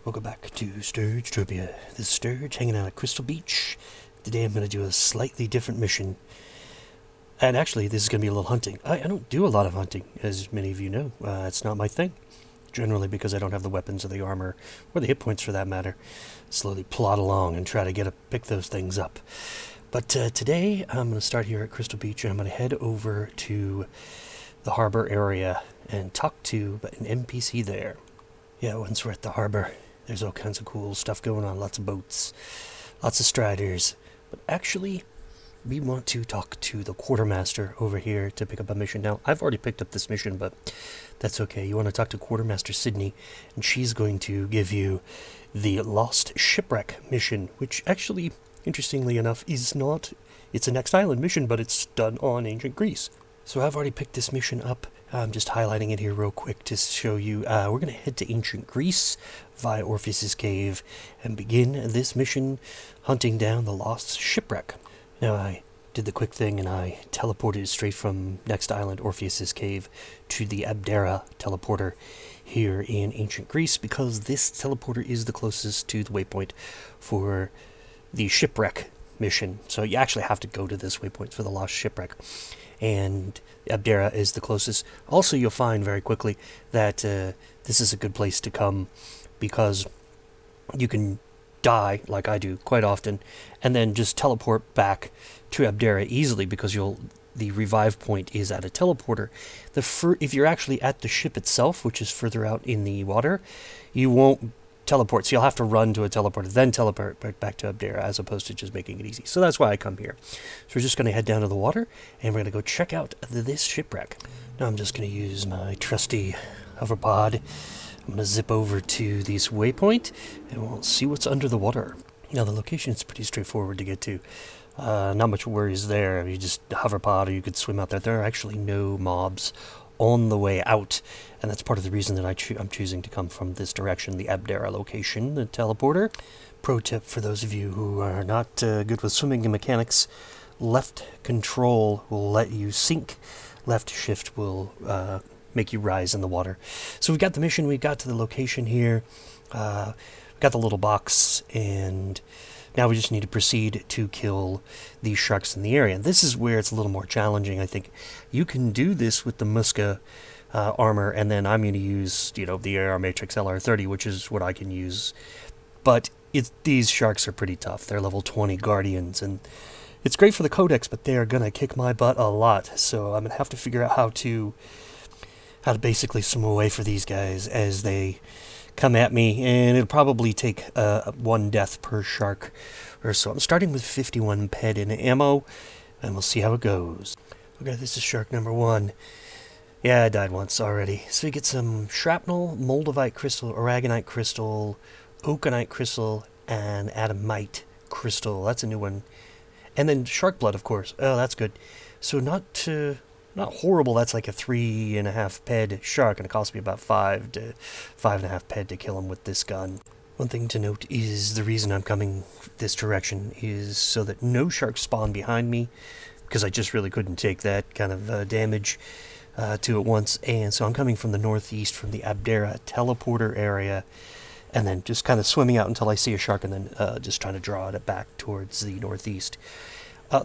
Welcome back to Sturge Trivia. This is Sturge hanging out at Crystal Beach. Today I'm going to do a slightly different mission. And actually, this is going to be a little hunting. I don't do a lot of hunting, as many of you know. It's not my thing. Generally because I don't have the weapons or the armor, or the hit points for that matter. Slowly plod along and try to pick those things up. But today I'm going to start here at Crystal Beach and I'm going to head over to the harbor area and talk to an NPC there. Yeah, once we're at the harbor, there's all kinds of cool stuff going on. Lots of boats, lots of striders. But actually, we want to talk to the quartermaster over here to pick up a mission. Now, I've already picked up this mission, but that's okay. You want to talk to Quartermaster Sydney, and she's going to give you the Lost Shipwreck mission, which actually, interestingly enough, is not... It's a Next Island mission, but it's done on ancient Greece. So I've already picked this mission up. I'm just highlighting it here real quick to show you. We're going to head to ancient Greece via Orpheus's cave and begin this mission hunting down the Lost Shipwreck. Now, I did the quick thing and I teleported straight from Next Island, Orpheus's cave, to the Abdera teleporter here in ancient Greece because this teleporter is the closest to the waypoint for the Shipwreck mission. So you actually have to go to this waypoint for the Lost Shipwreck. And Abdera is the closest. Also, you'll find very quickly that this is a good place to come because you can die, like I do quite often, and then just teleport back to Abdera easily because the revive point is at a teleporter. If you're actually at the ship itself, which is further out in the water, you won't teleport, so you'll have to run to a teleporter, then teleport back to Abdera, as opposed to just making it easy. So that's why I come here. So we're just going to head down to the water, and we're going to go check out this shipwreck. Now I'm just going to use my trusty hoverpod. I'm going to zip over to this waypoint, and we'll see what's under the water. Now the location is pretty straightforward to get to. Not much worries there. You just hoverpod, or you could swim out there. There are actually no mobs on the way out, and that's part of the reason that I'm choosing to come from this direction, the Abdera location, the teleporter. Pro tip for those of you who are not good with swimming and mechanics: left control will let you sink, left shift will make you rise in the water. So we got the mission, we got to the location here, we got the little box, and now we just need to proceed to kill these sharks in the area. This is where it's a little more challenging, I think. You can do this with the Musca armor, and then I'm going to use, the AR Matrix LR30, which is what I can use. But these sharks are pretty tough. They're level 20 Guardians, and it's great for the Codex, but they are going to kick my butt a lot. So I'm going to have to figure out how to basically swim away for these guys as they come at me, and it'll probably take 1 death per shark or so. I'm starting with 51 ped in ammo, and we'll see how it goes. Okay, this is shark number 1. Yeah, I died once already. So you get some shrapnel, moldavite crystal, aragonite crystal, oakonite crystal, and adamite crystal. That's a new one. And then shark blood, of course. Oh, that's good. So not horrible. That's like a 3.5 ped shark, and it cost me about 5 to 5.5 ped to kill him with this gun. One thing to note is the reason I'm coming this direction is so that no sharks spawn behind me, because I just really couldn't take that kind of damage to it once. And so I'm coming from the northeast, from the Abdera teleporter area, and then just kind of swimming out until I see a shark, and then just trying to draw it back towards the northeast.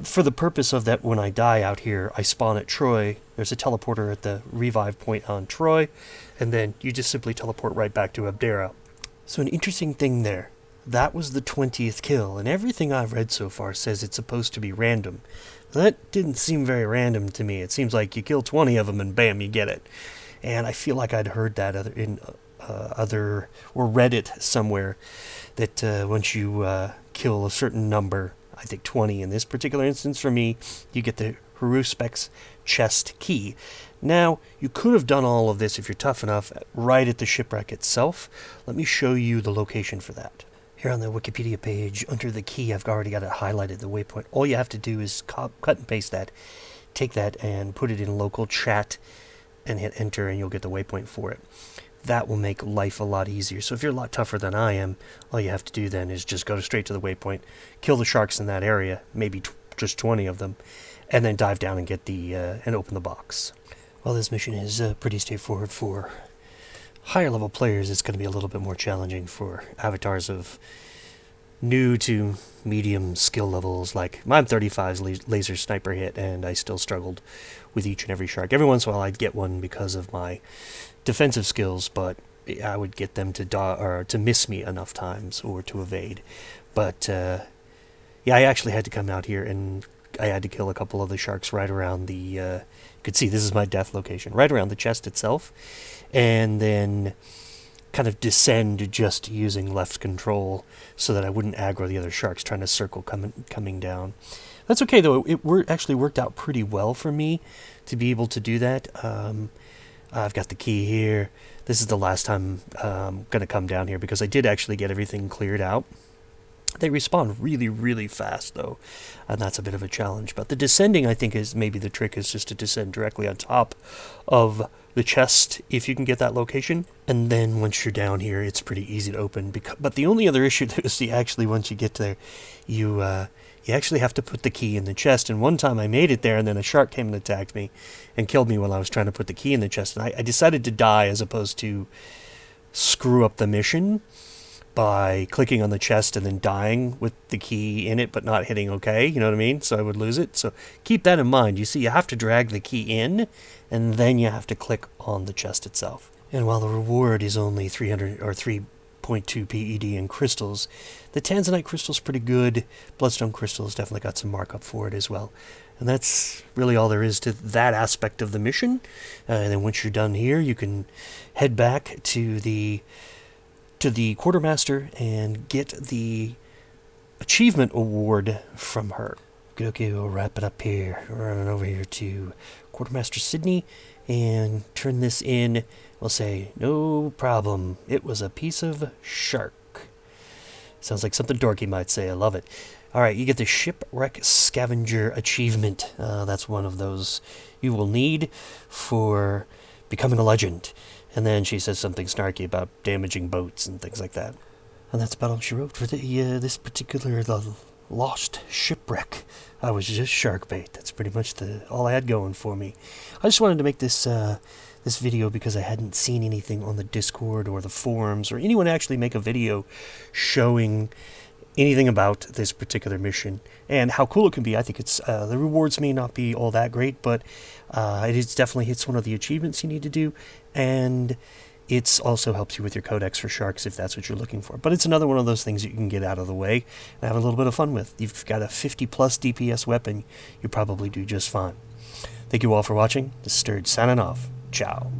For the purpose of that, when I die out here, I spawn at Troy. There's a teleporter at the revive point on Troy, and then you just simply teleport right back to Abdera. So an interesting thing there. That was the 20th kill, and everything I've read so far says it's supposed to be random. That didn't seem very random to me. It seems like you kill 20 of them and bam, you get it. And I feel like I'd heard that or read it somewhere, that once you kill a certain number, I think 20 in this particular instance for me, you get the Haruspex chest key. Now, you could have done all of this, if you're tough enough, right at the shipwreck itself. Let me show you the location for that. Here on the Wikipedia page, under the key, I've already got it highlighted, the waypoint. All you have to do is cut and paste that, take that and put it in local chat and hit enter, and you'll get the waypoint for it. That will make life a lot easier. So if you're a lot tougher than I am, all you have to do then is just go straight to the waypoint, kill the sharks in that area, maybe just 20 of them, and then dive down and get and open the box. Well, this mission is pretty straightforward for higher level players, it's going to be a little bit more challenging for avatars of new to medium skill levels. Like, I'm 35's laser sniper hit, and I still struggled with each and every shark. Every once in a while I'd get one because of my defensive skills, but I would get them to miss me enough times or to evade. But yeah, I actually had to come out here and I had to kill a couple of the sharks right around the, you could see this is my death location, right around the chest itself, and then kind of descend just using left control so that I wouldn't aggro the other sharks trying to circle coming down. That's okay though, it actually worked out pretty well for me to be able to do that. I've got the key here. This is the last time I'm going to come down here because I did actually get everything cleared out. They respawn really, really fast, though, and that's a bit of a challenge. But the descending, I think, is maybe the trick is just to descend directly on top of the chest if you can get that location. And then once you're down here, it's pretty easy to open. But the only other issue is actually once you get there, you actually have to put the key in the chest. And one time I made it there, and then a shark came and attacked me and killed me while I was trying to put the key in the chest. And I decided to die as opposed to screw up the mission by clicking on the chest and then dying with the key in it but not hitting OK, you know what I mean? So I would lose it. So keep that in mind. You see, you have to drag the key in, and then you have to click on the chest itself. And while the reward is only 300 or 3.2 PED in crystals, the Tanzanite crystal's pretty good. Bloodstone crystal's definitely got some markup for it as well. And that's really all there is to that aspect of the mission. And then once you're done here, you can head back to the quartermaster and get the achievement award from her. Okay, we'll wrap it up here. We're running over here to Quartermaster Sydney and turn this in. We'll say, no problem. It was a piece of shark. Sounds like something dorky might say. I love it. All right, you get the Shipwreck Scavenger achievement. That's one of those you will need for becoming a legend. And then she says something snarky about damaging boats and things like that. And that's about all she wrote for this particular lost shipwreck. I was just shark bait. That's pretty much all I had going for me. I just wanted to make this video because I hadn't seen anything on the Discord or the forums or anyone actually make a video showing anything about this particular mission and how cool it can be. I think it's the rewards may not be all that great, but it definitely hits one of the achievements you need to do, and it also helps you with your codex for sharks if that's what you're looking for. But it's another one of those things that you can get out of the way and have a little bit of fun with. You've got a 50+ DPS weapon, you probably do just fine. Thank you all for watching. This is Sturge signing off. Ciao.